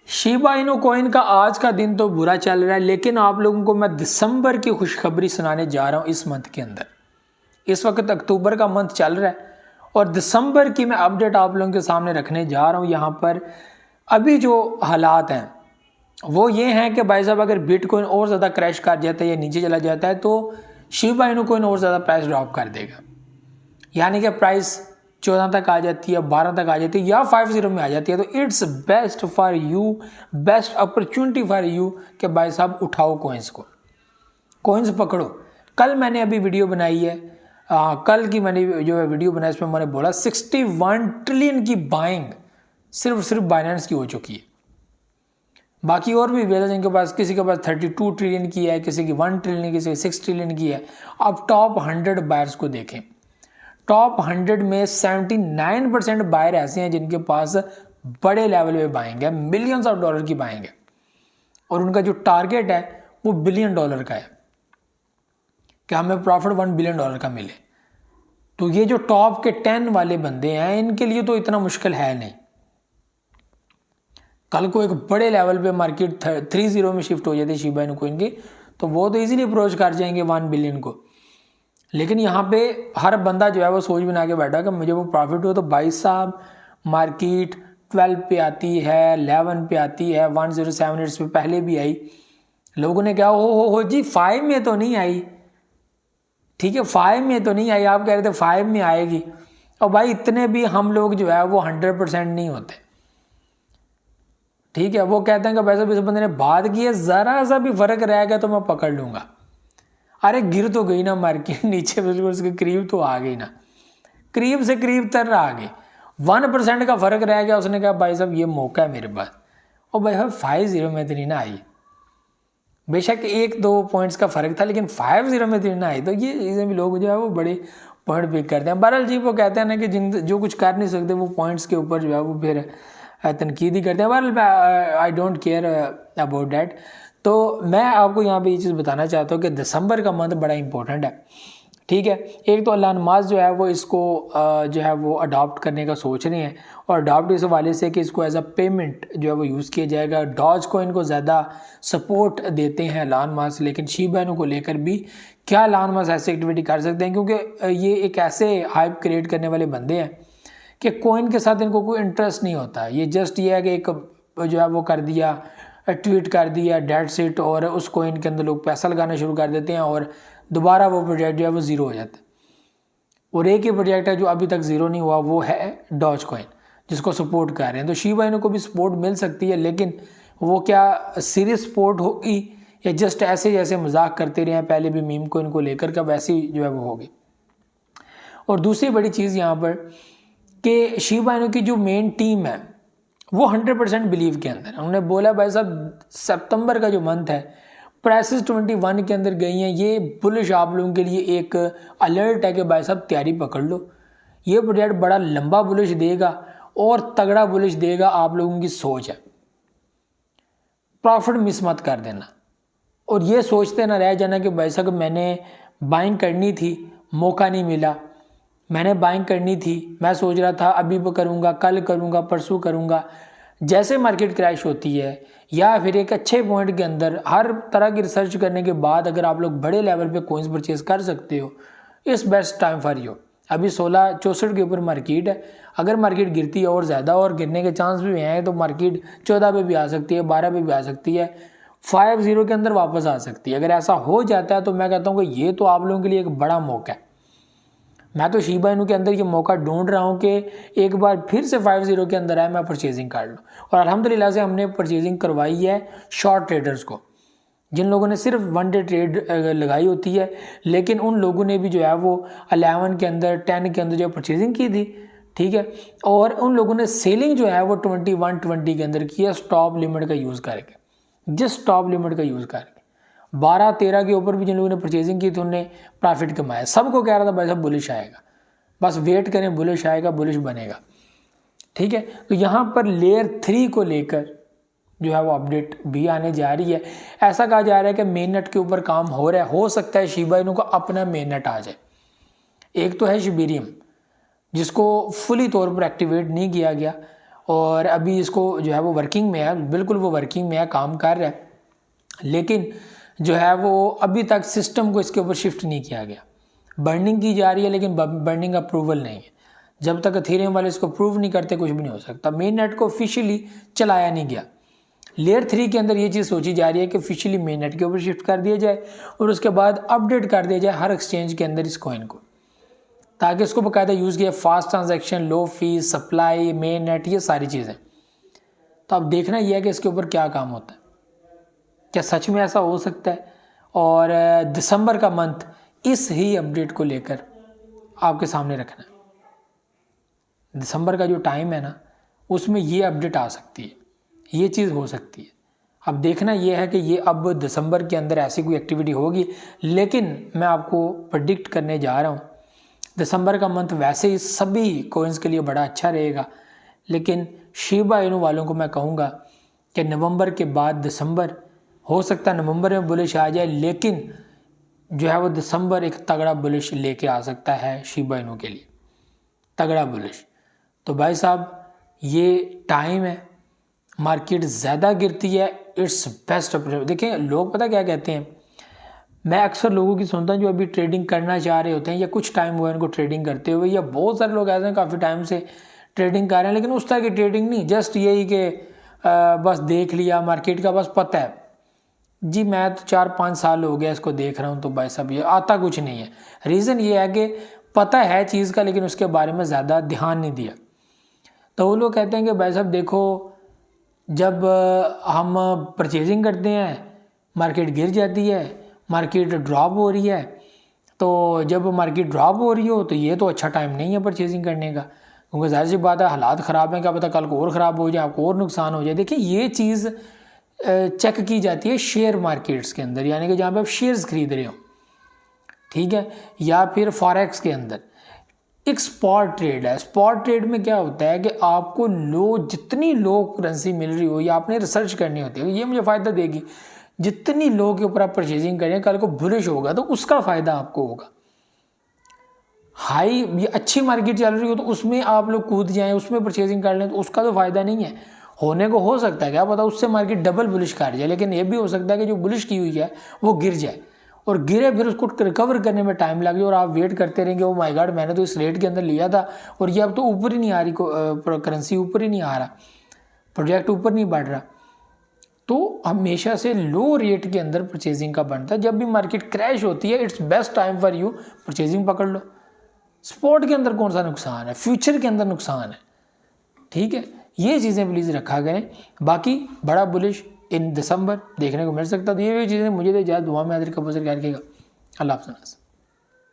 Shiba Inu coin का आज का दिन तो बुरा चल रहा है, लेकिन आप लोगों को मैं दिसंबर की खुशखबरी सुनाने जा रहा हूं इस मंथ के अंदर। इस वक्त अक्टूबर का मंथ चल रहा है और दिसंबर की मैं अपडेट आप लोगों के सामने रखने जा रहा हूं। यहाँ पर अभी जो हालात हैं वो ये हैं कि भाई साहब अगर बिटकॉइन और ज़्यादा क्रैश कर जाता है या नीचे चला जाता है तो शिबा इनु कॉइन और ज़्यादा प्राइस ड्रॉप कर देगा, यानी कि प्राइस 14 तक आ जाती है, 12 तक आ जाती है या 50 में आ जाती है। तो it's best for you, best opportunity for you कि भाई साहब उठाओ कोइंस को, कोइंस पकड़ो। कल मैंने अभी वीडियो बनाई है, कल की मैंने जो वीडियो बनाई इसमें मैंने बोला 61 ट्रिलियन की बाइंग सिर्फ बाइनेंस की हो चुकी है। बाकी और भी वेलर जिनके पास, किसी के पास 32 ट्रिलियन की है, किसी की 1 ट्रिलियन, किसी की 6 ट्रिलियन की है। अब टॉप 100 बायर्स को देखें, टॉप 100 में 79% बायर ऐसे हैं जिनके पास बड़े लेवल पे बाइंग है, मिलियंस ऑफ डॉलर की बाइंग है और उनका जो टारगेट है वो $1 बिलियन का है कि हमें प्रॉफिट $1 बिलियन का मिले। तो ये जो टॉप के 10 वाले बंदे हैं इनके लिए तो इतना मुश्किल है नहीं। कल को एक बड़े लेवल पे मार्केट 30 में शिफ्ट हो जाती है शिबा इनु कॉइन की, तो वो तो इजीली अप्रोच कर जाएंगे 1 बिलियन को। लेकिन यहाँ पे हर बंदा जो है वो सोच बना के बैठा कि मुझे वो प्रॉफिट हो। तो भाई साहब मार्केट 12 पे आती है, 11 पे आती है, 1078 पे पहले भी आई। लोगों ने क्या हो जी 5 में तो नहीं आई, ठीक है 5 में तो नहीं आई, आप कह रहे थे 5 में आएगी। और भाई इतने भी हम लोग जो है वो 100% नहीं होते, ठीक है। वो कहते हैं कि भाई साहब इस बंदे ने बात की है, जरा सा भी फर्क रह गया तो मैं पकड़ लूंगा। अरे गिर तो गई ना मार्केट, नीचे बिल्कुल उसके करीब तो आ गई ना, करीब से करीब तर आ गई। 1% का फर्क रह गया, उसने कहा भाई साहब ये मौका है मेरे पास। और भाई साहब 50 में तो नहीं ना आई, बेशक 1-2 पॉइंट्स का फर्क था, लेकिन 50 में तो नहीं ना आई। तो ये चीज़ें भी लोग जो है वो बड़े पॉइंट पिक करते हैं। बहरहाल जी वो कहते हैं ना कि जिन जो कुछ कर नहीं सकते वो पॉइंट्स के ऊपर जो है वो फिर तनकीद ही करते हैं। बहरहाल I don't care about that. तो मैं आपको यहाँ पे ये चीज़ बताना चाहता हूँ कि दिसंबर का मंथ बड़ा इंपॉर्टेंट है, ठीक है। एक तो एलन मस्क जो है वो इसको जो है वो अडॉप्ट करने का सोच रहे हैं और अडॉप्ट इस हवाले से कि इसको एज अ पेमेंट जो है वो यूज़ किया जाएगा। डॉज कॉइन को ज़्यादा सपोर्ट देते हैं एलन मस्क, लेकिन शिबा इनु को लेकर भी क्या एलन मस्क ऐसी एक्टिविटी कर सकते हैं, क्योंकि ये एक ऐसे हाइप क्रिएट करने वाले बंदे हैं कि कॉइन के साथ इनको कोई इंटरेस्ट नहीं होता। ये जस्ट ये है कि एक जो है वो कर दिया, ट्वीट कर दिया डेट सीट, और उस कॉइन के अंदर लोग पैसा लगाना शुरू कर देते हैं और दोबारा वो प्रोजेक्ट जो है वो ज़ीरो हो जाता है। और एक ही प्रोजेक्ट है जो अभी तक ज़ीरो नहीं हुआ, वो है डॉज कॉइन, जिसको सपोर्ट कर रहे हैं। तो शिबा इनु को भी सपोर्ट मिल सकती है, लेकिन वो क्या सीरियस सपोर्ट होगी या जस्ट ऐसे जैसे मजाक करते रहे हैं पहले भी मीम कॉइन को लेकर का, वैसी जो है वो होगी। और दूसरी बड़ी चीज़ यहाँ पर कि शिबा इनु की जो मेन टीम है वो 100% बिलीव के अंदर। उन्होंने बोला भाई साहब सितंबर का जो मंथ है प्राइसेस 21 के अंदर गई हैं, ये बुलिश आप लोगों के लिए एक अलर्ट है कि भाई साहब तैयारी पकड़ लो। ये प्रोजेक्ट बड़ा लंबा बुलिश देगा और तगड़ा बुलिश देगा, आप लोगों की सोच है। प्रॉफिट मिस मत कर देना और ये सोचते ना रह जाना कि भाई साहब मैंने बाइंग करनी थी, मौका नहीं मिला, मैंने बाइंग करनी थी, मैं सोच रहा था अभी वो करूँगा, कल करूँगा, परसों करूँगा। जैसे मार्केट क्रैश होती है या फिर एक अच्छे पॉइंट के अंदर हर तरह की रिसर्च करने के बाद अगर आप लोग बड़े लेवल पे कॉइन्स परचेज कर सकते हो, इस बेस्ट टाइम फॉर यू। अभी 1664 के ऊपर मार्केट है। अगर मार्केट गिरती है और ज़्यादा, और गिरने के चांस भी हैं, तो मार्केट 14 पे भी आ सकती है, 12 पे भी आ सकती है, 50 के अंदर वापस आ सकती है। अगर ऐसा हो जाता है तो मैं कहता हूँ कि ये तो आप लोगों के लिए एक बड़ा मौका है। मैं तो शिबा इनु के अंदर ये मौका ढूंढ रहा हूँ कि एक बार फिर से 50 के अंदर आए, मैं परचेजिंग कर लूँ। और अल्हम्दुलिल्लाह से हमने परचेजिंग करवाई है शॉर्ट ट्रेडर्स को, जिन लोगों ने सिर्फ 1 डे ट्रेड लगाई होती है, लेकिन उन लोगों ने भी जो है वो 11 के अंदर, 10 के अंदर जो परचेजिंग की थी, ठीक है। और उन लोगों ने सेलिंग जो है वो 21-20 के अंदर की है, स्टॉप लिमिट का यूज़ करके, जिस स्टॉप लिमिट का यूज़ करके 12-13 के ऊपर भी जिन लोगों ने परचेजिंग की थी उन्होंने प्रॉफिट कमाया। सबको कह रहा था भाई साहब बुलिश आएगा, बस वेट करें, बुलिश आएगा, बुलिश बनेगा, ठीक है। तो यहाँ पर लेयर 3 को लेकर जो है वो अपडेट भी आने जा रही है। ऐसा कहा जा रहा है कि मेन नेट के ऊपर काम हो रहा है, हो सकता है शिबा इनु का अपना मेन नेट आ जाए। एक तो है शिबेरियम, जिसको फुली तौर पर एक्टिवेट नहीं किया गया और अभी इसको जो है वो वर्किंग में है, बिल्कुल वो वर्किंग में है, काम कर रहा है, लेकिन जो है वो अभी तक सिस्टम को इसके ऊपर शिफ्ट नहीं किया गया। बर्निंग की जा रही है लेकिन बर्निंग अप्रूवल नहीं है। जब तक एथेरियम वाले इसको प्रूव नहीं करते कुछ भी नहीं हो सकता। मेन नेट को ऑफिशियली चलाया नहीं गया। लेयर 3 के अंदर ये चीज़ सोची जा रही है कि ऑफिशियली मेन नेट के ऊपर शिफ्ट कर दिया जाए और उसके बाद अपडेट कर दिया जाए हर एक्सचेंज के अंदर इस कॉइन को, ताकि इसको बाकायदा यूज़ किया, फास्ट ट्रांजैक्शन, लो फीस, सप्लाई, मेन नेट, ये सारी चीज़ें। तो अब देखना यह है कि इसके ऊपर क्या काम होता है, क्या सच में ऐसा हो सकता है। और दिसंबर का मंथ इस ही अपडेट को लेकर आपके सामने रखना है। दिसंबर का जो टाइम है ना, उसमें ये अपडेट आ सकती है, ये चीज़ हो सकती है। अब देखना ये है कि ये अब दिसंबर के अंदर ऐसी कोई एक्टिविटी होगी, लेकिन मैं आपको प्रेडिक्ट करने जा रहा हूँ दिसंबर का मंथ वैसे ही सभी कोइंस के लिए बड़ा अच्छा रहेगा, लेकिन शिबा इनू वालों को मैं कहूँगा कि नवंबर के बाद दिसंबर, हो सकता है नवंबर में बुलिश आ जाए, लेकिन जो है वो दिसंबर एक तगड़ा बुलिश लेके आ सकता है शिबा इनू के लिए, तगड़ा बुलिश। तो भाई साहब ये टाइम है, मार्केट ज़्यादा गिरती है, इट्स बेस्ट। देखें लोग पता क्या कहते हैं, मैं अक्सर लोगों की सुनता हूँ जो अभी ट्रेडिंग करना चाह रहे होते हैं या कुछ टाइम हुआ है इनको ट्रेडिंग करते हुए, या बहुत सारे लोग ऐसे हैं काफ़ी टाइम से ट्रेडिंग कर रहे हैं, लेकिन उस तरह की ट्रेडिंग नहीं, जस्ट यही कि बस देख लिया मार्केट का, बस पता है जी, मैं तो 4-5 साल हो गया इसको देख रहा हूँ, तो भाई साहब ये आता कुछ नहीं है। रीज़न ये है कि पता है चीज़ का, लेकिन उसके बारे में ज़्यादा ध्यान नहीं दिया। तो वो लोग कहते हैं कि भाई साहब देखो, जब हम परचेजिंग करते हैं मार्केट गिर जाती है, मार्केट ड्रॉप हो रही है, तो जब मार्केट ड्रॉप हो रही हो तो ये तो अच्छा टाइम नहीं है परचेजिंग करने का, क्योंकि जाहिर सी बात है हालात ख़राब हैं, क्या पता कल को और ख़राब हो जाए, आपको और नुकसान हो जाए। देखिए ये चीज़ चेक की जाती है शेयर मार्केट्स के अंदर, यानी कि जहाँ पे आप शेयर्स खरीद रहे हो, ठीक है, या फिर फॉरेक्स के अंदर। एक स्पॉट ट्रेड है, स्पॉट ट्रेड में क्या होता है कि आपको जितनी लो करेंसी मिल रही हो, या आपने रिसर्च करनी होती है, ये मुझे फ़ायदा देगी, जितनी लो के ऊपर आप परचेजिंग करें, कल को बुलिश होगा तो उसका फ़ायदा आपको होगा। हाई ये अच्छी मार्केट चल रही हो तो उसमें आप लोग कूद जाएं, उसमें परचेजिंग कर लें, तो उसका तो फ़ायदा नहीं है। होने को हो सकता है क्या पता उससे मार्केट डबल बुलिश कर जाए, लेकिन ये भी हो सकता है कि जो बुलिश की हुई है वो गिर जाए, और गिरे फिर उसको रिकवर करने में टाइम लगे और आप वेट करते रहेंगे, ओ माय गॉड मैंने तो इस रेट के अंदर लिया था और ये अब तो ऊपर ही नहीं आ रही, करेंसी ऊपर ही नहीं आ रहा, प्रोजेक्ट ऊपर नहीं बढ़ रहा। तो हमेशा से लो रेट के अंदर परचेजिंग का बनता है। जब भी मार्केट क्रैश होती है, it's best time for you purchasing पकड़ लो। स्पॉट के अंदर कौन सा नुकसान है, फ्यूचर के अंदर नुकसान है, ठीक है। ये चीज़ें प्लीज़ रखा करें। बाकी बड़ा बुलिश इन दिसंबर देखने को मिल सकता है, तो ये चीज़ें मुझे तो ज़्यादा दुआ में हाजिर कबूतर कर रखिएगा। अल्लाह हाफ़िज़।